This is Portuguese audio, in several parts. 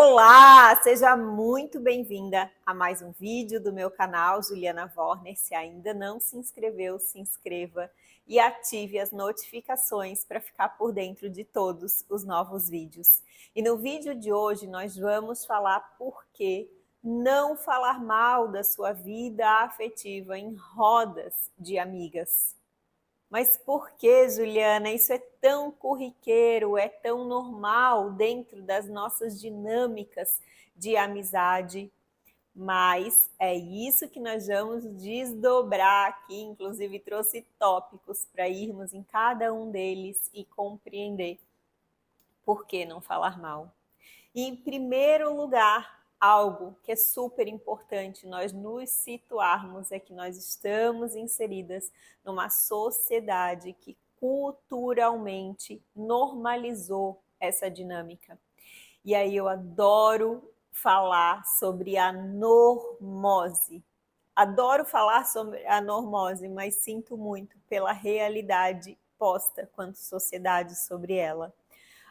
Olá, seja muito bem-vinda a mais um vídeo do meu canal Juliana Worner. Se ainda não se inscreveu, se inscreva e ative as notificações para ficar por dentro de todos os novos vídeos. E no vídeo de hoje nós vamos falar por que não falar mal da sua vida afetiva em rodas de amigas. Mas por que, Juliana, isso é tão corriqueiro, é tão normal dentro das nossas dinâmicas de amizade? Mas é isso que nós vamos desdobrar aqui, inclusive trouxe tópicos para irmos em cada um deles e compreender por que não falar mal. E, em primeiro lugar, algo que é super importante nós nos situarmos é que nós estamos inseridas numa sociedade que culturalmente normalizou essa dinâmica. E aí eu adoro falar sobre a normose. Adoro falar sobre a normose, mas sinto muito pela realidade posta quanto sociedade sobre ela.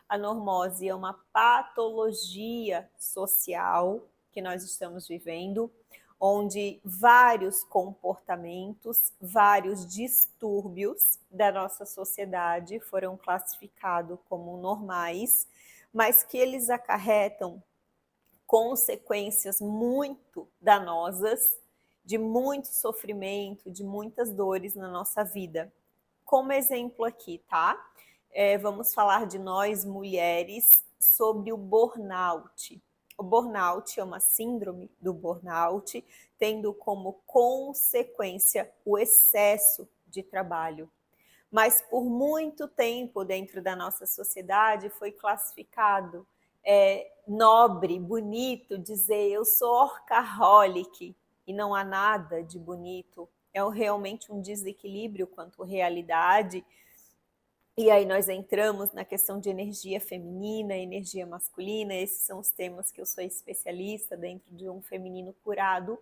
A normose é uma patologia social que nós estamos vivendo, onde vários comportamentos, vários distúrbios da nossa sociedade foram classificados como normais, mas que eles acarretam consequências muito danosas, de muito sofrimento, de muitas dores na nossa vida. Como exemplo aqui, tá? Vamos falar de nós mulheres sobre o burnout. O burnout é uma síndrome do burnout, tendo como consequência o excesso de trabalho. Mas por muito tempo dentro da nossa sociedade foi classificado nobre, bonito dizer eu sou workaholic, e não há nada de bonito. É realmente um desequilíbrio quanto à realidade. E aí nós entramos na questão de energia feminina, energia masculina, esses são os temas que eu sou especialista dentro de um feminino curado.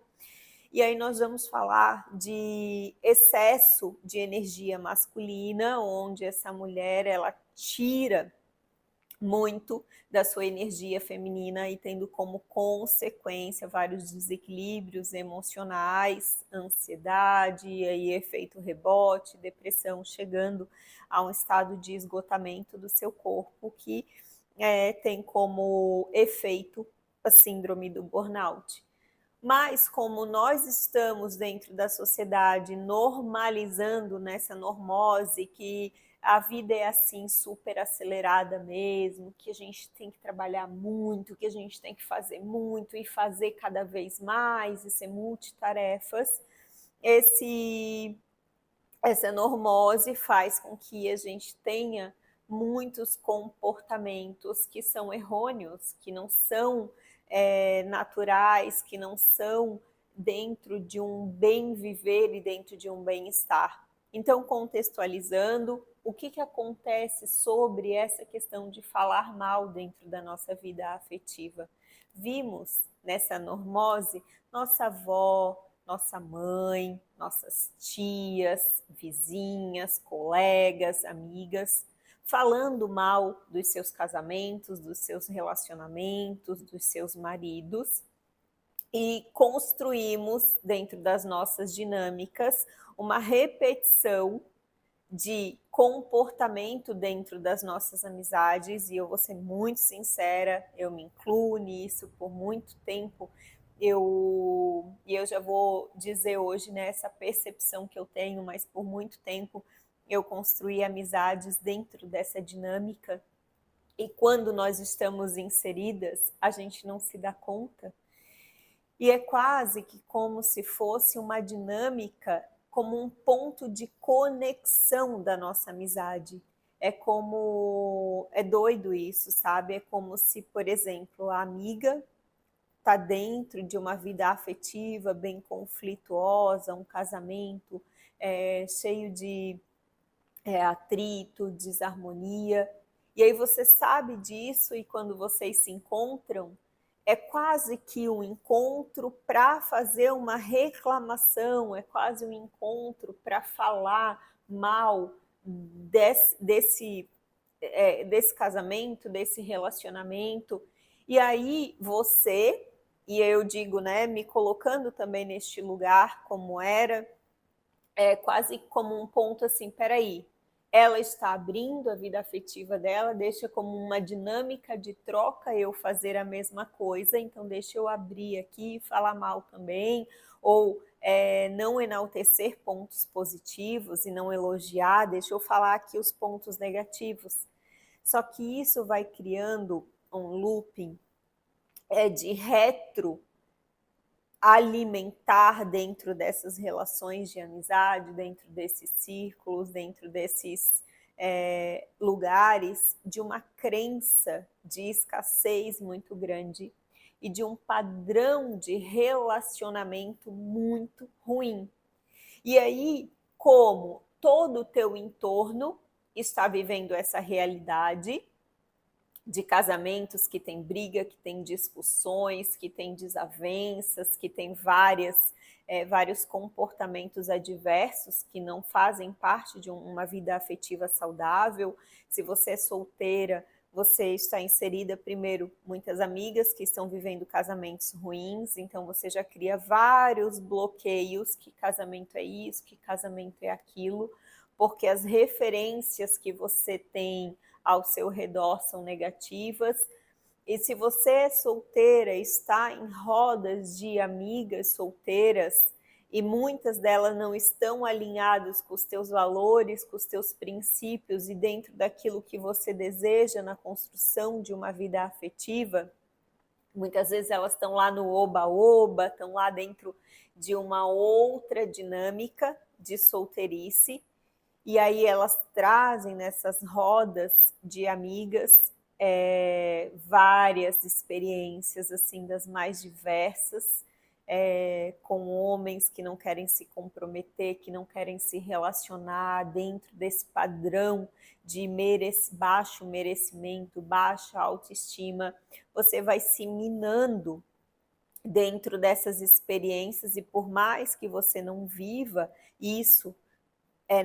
E aí nós vamos falar de excesso de energia masculina, onde essa mulher ela tira muito da sua energia feminina e tendo como consequência vários desequilíbrios emocionais, ansiedade, e aí efeito rebote, depressão, chegando a um estado de esgotamento do seu corpo que tem como efeito a síndrome do burnout. Mas como nós estamos dentro da sociedade normalizando nessa normose que a vida é assim super acelerada mesmo, que a gente tem que trabalhar muito, que a gente tem que fazer muito e fazer cada vez mais e ser multitarefas, essa normose faz com que a gente tenha muitos comportamentos que são errôneos, que não são naturais, que não são dentro de um bem viver e dentro de um bem-estar. Então, contextualizando, o que acontece sobre essa questão de falar mal dentro da nossa vida afetiva? Vimos nessa normose nossa avó, nossa mãe, nossas tias, vizinhas, colegas, amigas, falando mal dos seus casamentos, dos seus relacionamentos, dos seus maridos, e construímos dentro das nossas dinâmicas uma repetição de comportamento dentro das nossas amizades, e eu vou ser muito sincera, eu me incluo nisso por muito tempo. Eu já vou dizer hoje, né, essa percepção que eu tenho, mas por muito tempo eu construí amizades dentro dessa dinâmica, e quando nós estamos inseridas, a gente não se dá conta. E é quase que como se fosse uma dinâmica, como um ponto de conexão da nossa amizade. É doido isso, sabe? É como se, por exemplo, a amiga está dentro de uma vida afetiva bem conflituosa, um casamento cheio de atrito, desarmonia. E aí você sabe disso e quando vocês se encontram, é quase que um encontro para fazer uma reclamação, é quase um encontro para falar mal desse casamento, desse relacionamento. E aí você, e eu digo, né, me colocando também neste lugar como era, quase como um ponto assim, espera aí, ela está abrindo a vida afetiva dela, deixa como uma dinâmica de troca eu fazer a mesma coisa, então deixa eu abrir aqui e falar mal também, ou não enaltecer pontos positivos e não elogiar, deixa eu falar aqui os pontos negativos. Só que isso vai criando um looping de retroalimentar dentro dessas relações de amizade, dentro desses círculos, dentro desses lugares, de uma crença de escassez muito grande e de um padrão de relacionamento muito ruim. E aí, como todo o teu entorno está vivendo essa realidade de casamentos que tem briga, que tem discussões, que tem desavenças, que tem vários comportamentos adversos que não fazem parte de uma vida afetiva saudável. Se você é solteira, você está inserida, primeiro, muitas amigas que estão vivendo casamentos ruins, então você já cria vários bloqueios, que casamento é isso, que casamento é aquilo, porque as referências que você tem ao seu redor são negativas. E se você é solteira, está em rodas de amigas solteiras e muitas delas não estão alinhadas com os teus valores, com os teus princípios e dentro daquilo que você deseja na construção de uma vida afetiva, muitas vezes elas estão lá no oba-oba, estão lá dentro de uma outra dinâmica de solteirice, e aí elas trazem nessas rodas de amigas várias experiências assim das mais diversas, com homens que não querem se comprometer, que não querem se relacionar dentro desse padrão de baixo merecimento, baixa autoestima. Você vai se minando dentro dessas experiências e por mais que você não viva isso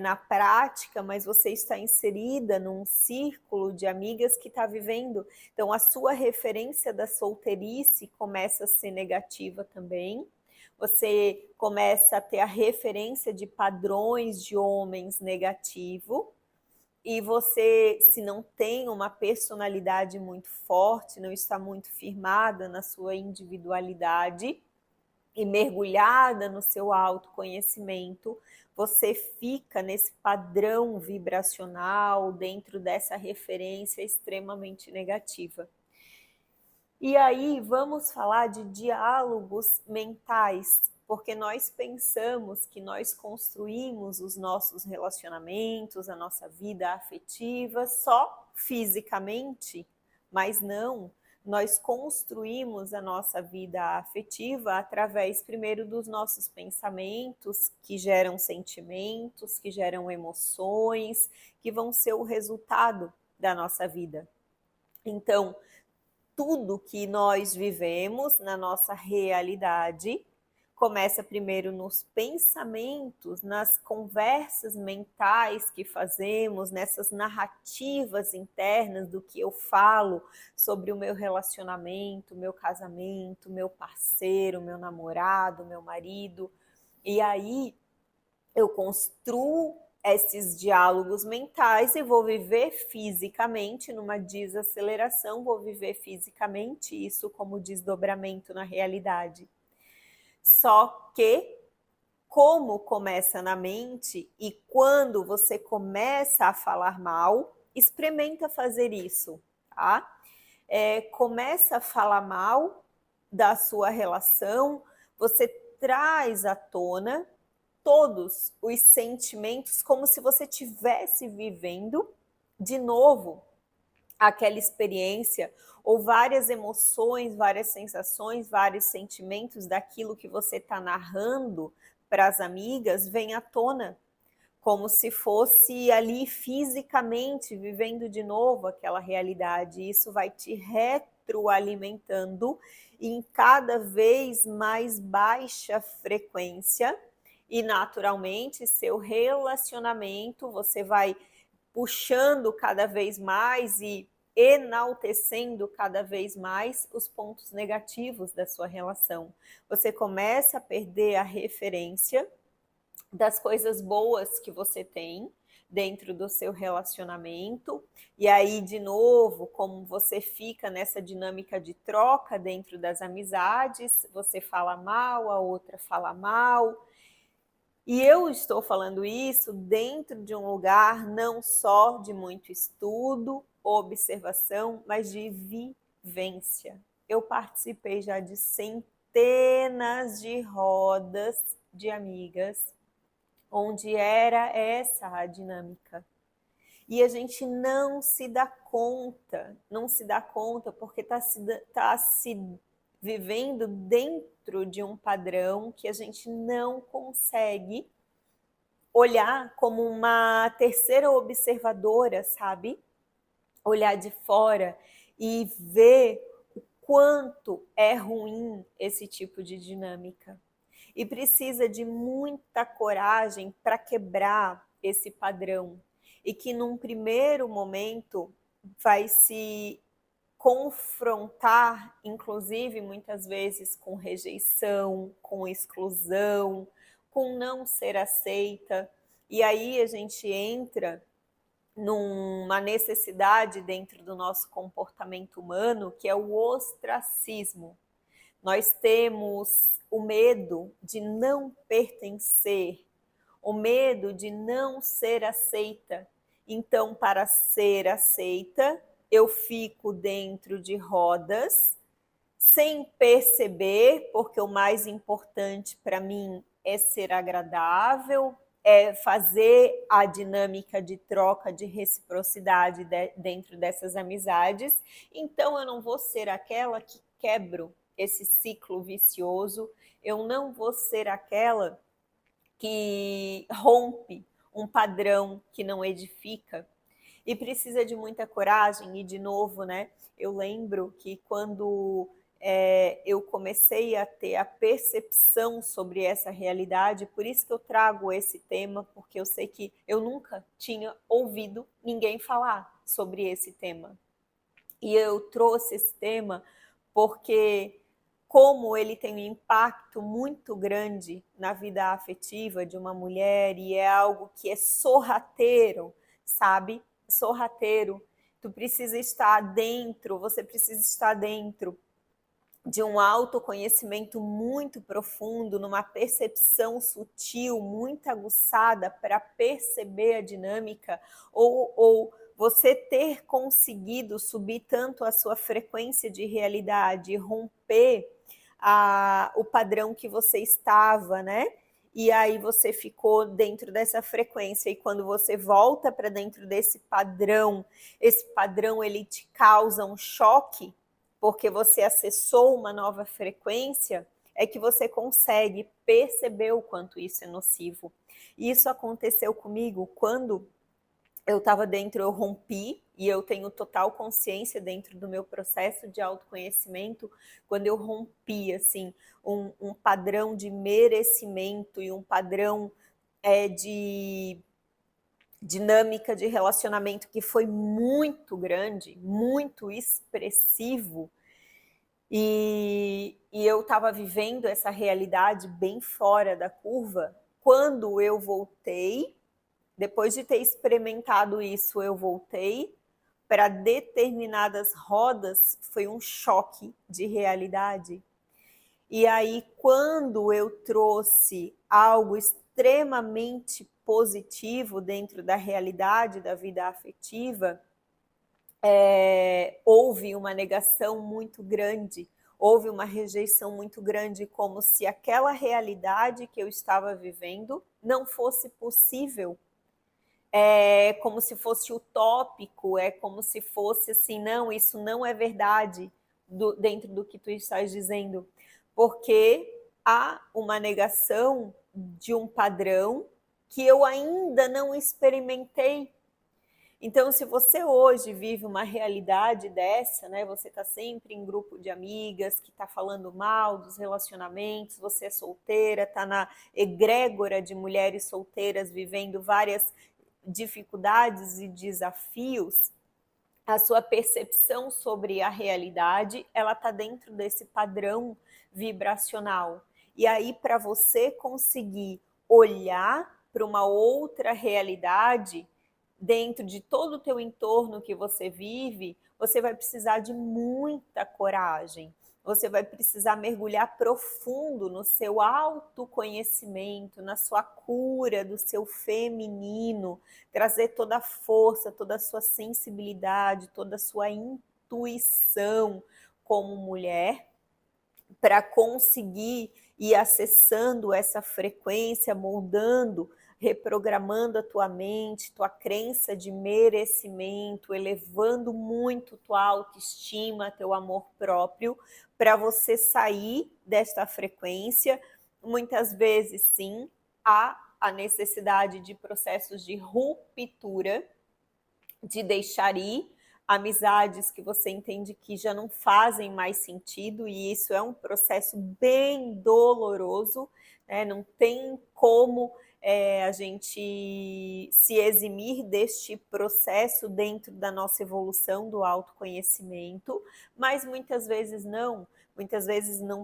na prática, mas você está inserida num círculo de amigas que está vivendo. Então, a sua referência da solteirice começa a ser negativa também. Você começa a ter a referência de padrões de homens negativo. E você, se não tem uma personalidade muito forte, não está muito firmada na sua individualidade e mergulhada no seu autoconhecimento, você fica nesse padrão vibracional, dentro dessa referência extremamente negativa. E aí vamos falar de diálogos mentais, porque nós pensamos que nós construímos os nossos relacionamentos, a nossa vida afetiva só fisicamente, mas não. Nós construímos a nossa vida afetiva através, primeiro, dos nossos pensamentos, que geram sentimentos, que geram emoções, que vão ser o resultado da nossa vida. Então, tudo que nós vivemos na nossa realidade começa primeiro nos pensamentos, nas conversas mentais que fazemos, nessas narrativas internas do que eu falo sobre o meu relacionamento, meu casamento, meu parceiro, meu namorado, meu marido. E aí eu construo esses diálogos mentais e vou viver fisicamente numa desaceleração, vou viver fisicamente isso como desdobramento na realidade. Só que, como começa na mente e quando você começa a falar mal, experimenta fazer isso, tá? Começa a falar mal da sua relação, você traz à tona todos os sentimentos como se você estivesse vivendo de novo aquela experiência ou várias emoções, várias sensações, vários sentimentos daquilo que você está narrando para as amigas vem à tona, como se fosse ali fisicamente vivendo de novo aquela realidade. Isso vai te retroalimentando em cada vez mais baixa frequência e naturalmente seu relacionamento você vai puxando cada vez mais e enaltecendo cada vez mais os pontos negativos da sua relação. Você começa a perder a referência das coisas boas que você tem dentro do seu relacionamento, e aí, de novo, como você fica nessa dinâmica de troca dentro das amizades, você fala mal, a outra fala mal, e eu estou falando isso dentro de um lugar não só de muito estudo, observação, mas de vivência. Eu participei já de centenas de rodas de amigas onde era essa a dinâmica. E a gente não se dá conta porque está se vivendo dentro de um padrão que a gente não consegue olhar como uma terceira observadora, sabe? Olhar de fora e ver o quanto é ruim esse tipo de dinâmica. E precisa de muita coragem para quebrar esse padrão. E que num primeiro momento vai se confrontar, inclusive muitas vezes com rejeição, com exclusão, com não ser aceita. E aí a gente entra numa necessidade dentro do nosso comportamento humano, que é o ostracismo. Nós temos o medo de não pertencer, o medo de não ser aceita. Então, para ser aceita, eu fico dentro de rodas, sem perceber, porque o mais importante para mim é ser agradável, é fazer a dinâmica de troca, de reciprocidade dentro dessas amizades. Então, eu não vou ser aquela que quebro esse ciclo vicioso, eu não vou ser aquela que rompe um padrão que não edifica. E precisa de muita coragem, e de novo, né? Eu lembro que quando eu comecei a ter a percepção sobre essa realidade, por isso que eu trago esse tema, porque eu sei que eu nunca tinha ouvido ninguém falar sobre esse tema. E eu trouxe esse tema porque como ele tem um impacto muito grande na vida afetiva de uma mulher e é algo que é sorrateiro, sabe? Sorrateiro. Tu precisa estar dentro, você precisa estar dentro de um autoconhecimento muito profundo, numa percepção sutil, muito aguçada para perceber a dinâmica, ou você ter conseguido subir tanto a sua frequência de realidade, romper o padrão que você estava, né? E aí você ficou dentro dessa frequência, e quando você volta para dentro desse padrão, esse padrão ele te causa um choque, porque você acessou uma nova frequência, é que você consegue perceber o quanto isso é nocivo. E isso aconteceu comigo quando eu estava dentro, eu rompi, e eu tenho total consciência dentro do meu processo de autoconhecimento, quando eu rompi, assim, um padrão de merecimento e um padrão de dinâmica de relacionamento que foi muito grande, muito expressivo, e eu estava vivendo essa realidade bem fora da curva. Quando eu voltei, depois de ter experimentado isso, eu voltei para determinadas rodas, foi um choque de realidade. E aí, quando eu trouxe algo extremamente positivo dentro da realidade da vida afetiva, houve uma negação muito grande, houve uma rejeição muito grande, como se aquela realidade que eu estava vivendo não fosse possível. É como se fosse utópico, é como se fosse assim, não, isso não é verdade dentro do que tu estás dizendo, porque há uma negação de um padrão que eu ainda não experimentei. Então, se você hoje vive uma realidade dessa, né, você está sempre em grupo de amigas que está falando mal dos relacionamentos, você é solteira, está na egrégora de mulheres solteiras vivendo várias dificuldades e desafios, a sua percepção sobre a realidade, ela está dentro desse padrão vibracional. E aí, para você conseguir olhar para uma outra realidade, dentro de todo o teu entorno que você vive, você vai precisar de muita coragem. Você vai precisar mergulhar profundo no seu autoconhecimento, na sua cura do seu feminino, trazer toda a força, toda a sua sensibilidade, toda a sua intuição como mulher, para conseguir ir acessando essa frequência, moldando, reprogramando a tua mente, tua crença de merecimento, elevando muito tua autoestima, teu amor próprio, para você sair desta frequência. Muitas vezes, sim, há a necessidade de processos de ruptura, de deixar ir amizades que você entende que já não fazem mais sentido, e isso é um processo bem doloroso, né? Não tem como a gente se eximir deste processo dentro da nossa evolução do autoconhecimento, mas muitas vezes não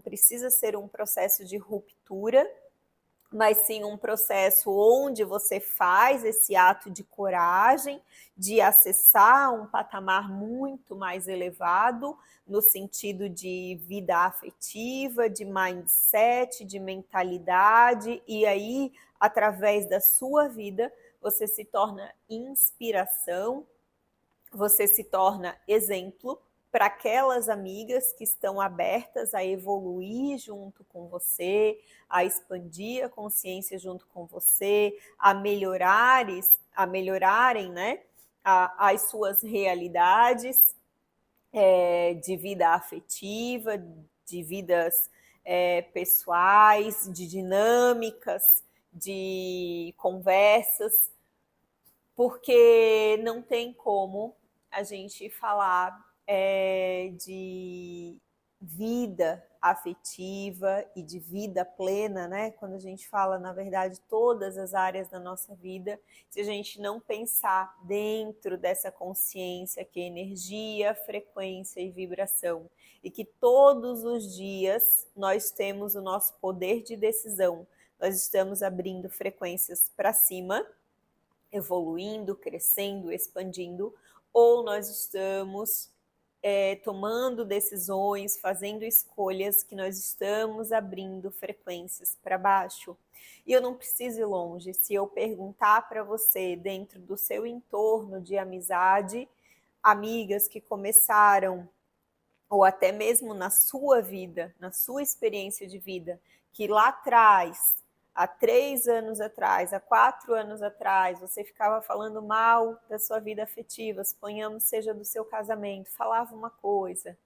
precisa ser um processo de ruptura, mas sim um processo onde você faz esse ato de coragem, de acessar um patamar muito mais elevado, no sentido de vida afetiva, de mindset, de mentalidade, e aí, através da sua vida, você se torna inspiração, você se torna exemplo para aquelas amigas que estão abertas a evoluir junto com você, a expandir a consciência junto com você, a melhorarem, né, as suas realidades de vida afetiva, de vidas pessoais, de dinâmicas, de conversas, porque não tem como a gente falar de vida afetiva e de vida plena, né? Quando a gente fala, na verdade, todas as áreas da nossa vida, se a gente não pensar dentro dessa consciência que é energia, frequência e vibração, e que todos os dias nós temos o nosso poder de decisão, nós estamos abrindo frequências para cima, evoluindo, crescendo, expandindo, ou nós estamos tomando decisões, fazendo escolhas que nós estamos abrindo frequências para baixo. E eu não preciso ir longe. Se eu perguntar para você, dentro do seu entorno de amizade, amigas que começaram, ou até mesmo na sua vida, na sua experiência de vida, que lá atrás, há 3 anos atrás, há 4 anos atrás, você ficava falando mal da sua vida afetiva, suponhamos seja do seu casamento, falava uma coisa,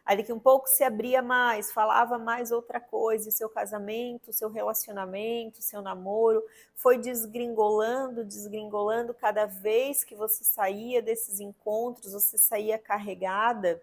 aí daqui um pouco se abria mais, falava mais outra coisa, e seu casamento, seu relacionamento, seu namoro foi desgringolando, cada vez que você saía desses encontros, você saía carregada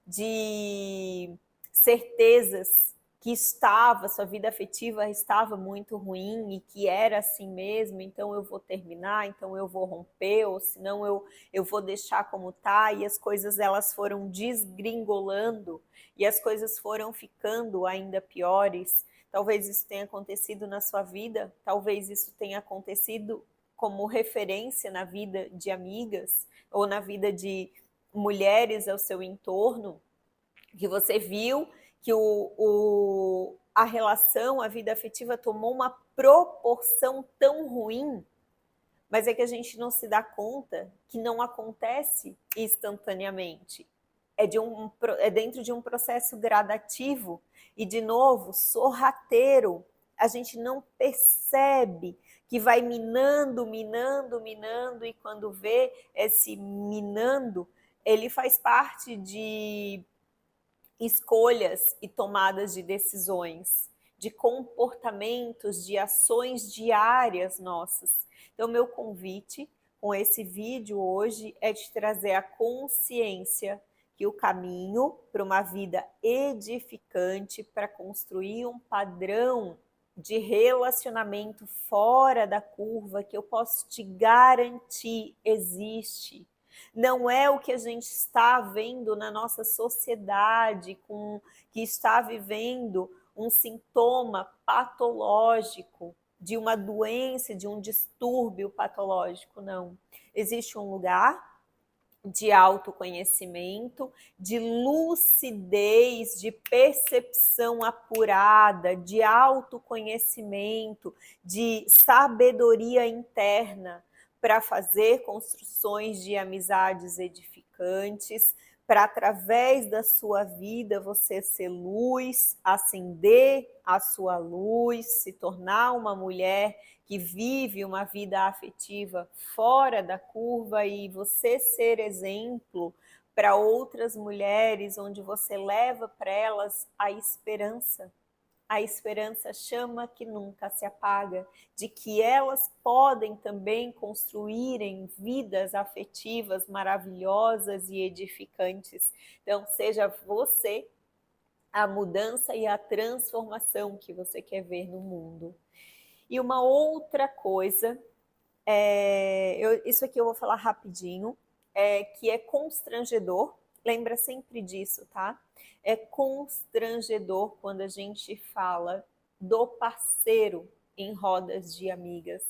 de certezas que sua vida afetiva estava muito ruim e que era assim mesmo, então eu vou terminar, então eu vou romper, ou senão eu vou deixar como tá, e as coisas elas foram desgringolando e as coisas foram ficando ainda piores. Talvez isso tenha acontecido na sua vida, talvez isso tenha acontecido como referência na vida de amigas ou na vida de mulheres ao seu entorno, que você viu que a relação, a vida afetiva tomou uma proporção tão ruim, mas é que a gente não se dá conta que não acontece instantaneamente. É dentro de um processo gradativo e, de novo, sorrateiro. A gente não percebe que vai minando, e quando vê esse minando, ele faz parte de escolhas e tomadas de decisões, de comportamentos, de ações diárias nossas. Então, meu convite com esse vídeo hoje é de trazer a consciência que o caminho para uma vida edificante, para construir um padrão de relacionamento fora da curva, que eu posso te garantir existe. não é o que a gente está vendo na nossa sociedade, que está vivendo um sintoma patológico de uma doença, de um distúrbio patológico, não. Existe um lugar de autoconhecimento, de lucidez, de percepção apurada, de autoconhecimento, de sabedoria interna para fazer construções de amizades edificantes, para através da sua vida você ser luz, acender a sua luz, se tornar uma mulher que vive uma vida afetiva fora da curva e você ser exemplo para outras mulheres, onde você leva para elas a esperança. A esperança chama que nunca se apaga, de que elas podem também construírem vidas afetivas maravilhosas e edificantes. Então, seja você a mudança e a transformação que você quer ver no mundo. E uma outra coisa, isso aqui eu vou falar rapidinho, que é constrangedor, lembra sempre disso, tá? É constrangedor quando a gente fala do parceiro em rodas de amigas.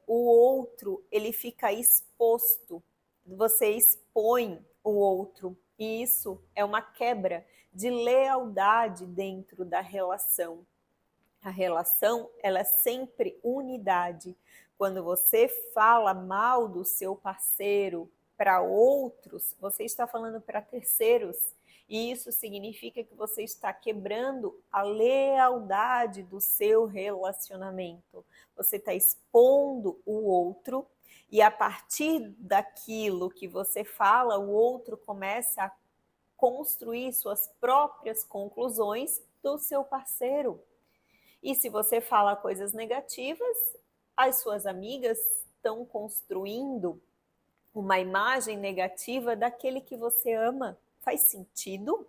O outro, ele fica exposto, você expõe o outro, e isso é uma quebra de lealdade dentro da relação. A relação, ela é sempre unidade. Quando você fala mal do seu parceiro para outros, você está falando para terceiros. E isso significa que você está quebrando a lealdade do seu relacionamento. Você está expondo o outro e a partir daquilo que você fala, o outro começa a construir suas próprias conclusões do seu parceiro. E se você fala coisas negativas, as suas amigas estão construindo uma imagem negativa daquele que você ama. Faz sentido?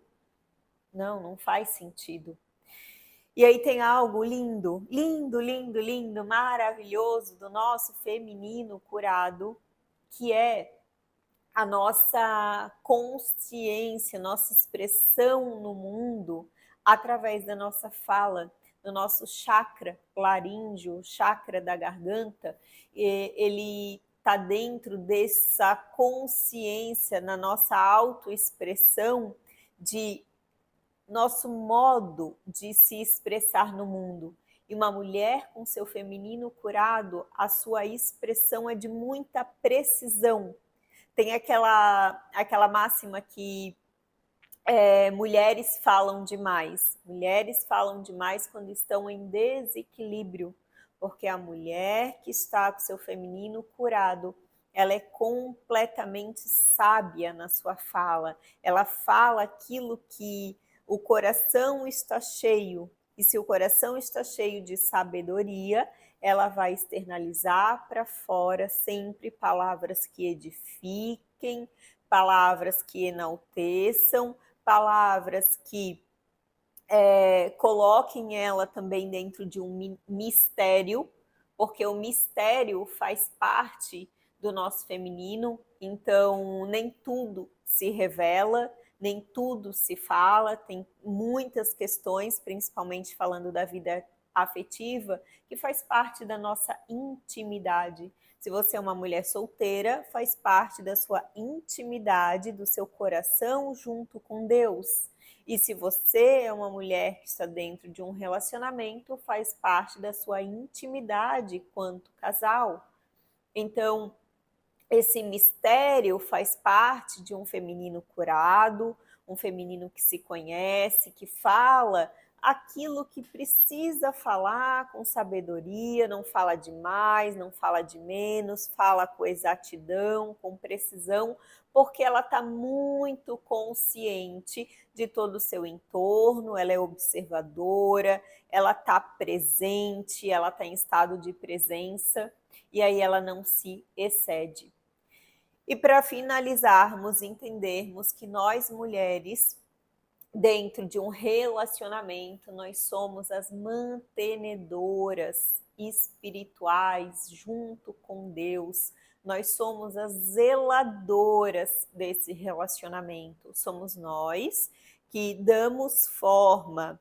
Não, não faz sentido. E aí tem algo lindo, lindo, lindo, lindo, maravilhoso do nosso feminino curado, que é a nossa consciência, nossa expressão no mundo através da nossa fala, do nosso chakra laríngeo, chakra da garganta. Ele está dentro dessa consciência na nossa autoexpressão de nosso modo de se expressar no mundo. E uma mulher com seu feminino curado, a sua expressão é de muita precisão. Tem aquela máxima que mulheres falam demais. Mulheres falam demais quando estão em desequilíbrio, porque a mulher que está com seu feminino curado, ela é completamente sábia na sua fala. Ela fala aquilo que o coração está cheio. E se o coração está cheio de sabedoria, ela vai externalizar para fora sempre palavras que edifiquem, palavras que enalteçam, palavras que coloquem ela também dentro de um mistério, porque o mistério faz parte do nosso feminino, então nem tudo se revela, nem tudo se fala, tem muitas questões, principalmente falando da vida afetiva, que faz parte da nossa intimidade. Se você é uma mulher solteira, faz parte da sua intimidade, do seu coração junto com Deus. E se você é uma mulher que está dentro de um relacionamento, faz parte da sua intimidade quanto casal. Então, esse mistério faz parte de um feminino curado, um feminino que se conhece, que fala aquilo que precisa falar com sabedoria, não fala demais, não fala de menos, fala com exatidão, com precisão, porque ela está muito consciente de todo o seu entorno, ela é observadora, ela está presente, ela está em estado de presença, e aí ela não se excede. E para finalizarmos, entendermos que nós mulheres, dentro de um relacionamento, nós somos as mantenedoras espirituais junto com Deus, nós somos as zeladoras desse relacionamento. Somos nós que damos forma.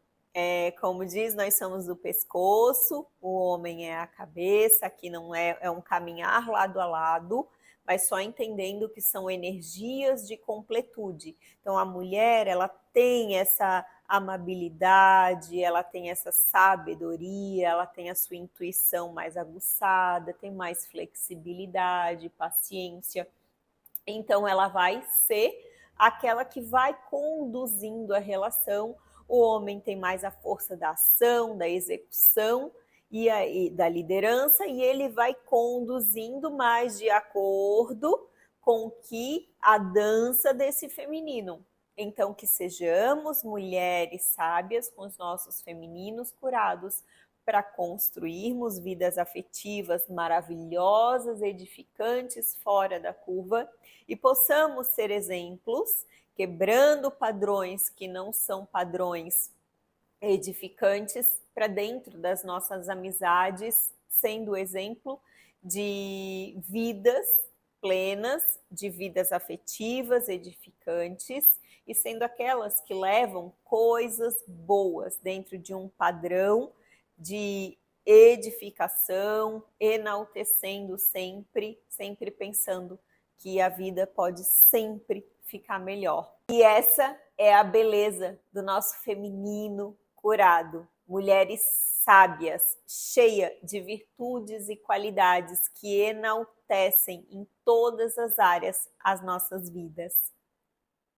Como diz, nós somos o pescoço, o homem é a cabeça, aqui não é um caminhar lado a lado, mas só entendendo que são energias de completude. Então a mulher, ela tem essa amabilidade, ela tem essa sabedoria, ela tem a sua intuição mais aguçada, tem mais flexibilidade, paciência. Então ela vai ser aquela que vai conduzindo a relação. O homem tem mais a força da ação, da execução e da liderança, e ele vai conduzindo mais de acordo com que a dança desse feminino. Então, que sejamos mulheres sábias com os nossos femininos curados para construirmos vidas afetivas maravilhosas, edificantes, fora da curva, e possamos ser exemplos, quebrando padrões que não são padrões edificantes para dentro das nossas amizades, sendo exemplo de vidas plenas, de vidas afetivas, edificantes, e sendo aquelas que levam coisas boas dentro de um padrão de edificação, enaltecendo sempre, sempre pensando que a vida pode sempre ficar melhor. E essa é a beleza do nosso feminino curado. Mulheres sábias, cheias de virtudes e qualidades que enaltecem em todas as áreas as nossas vidas.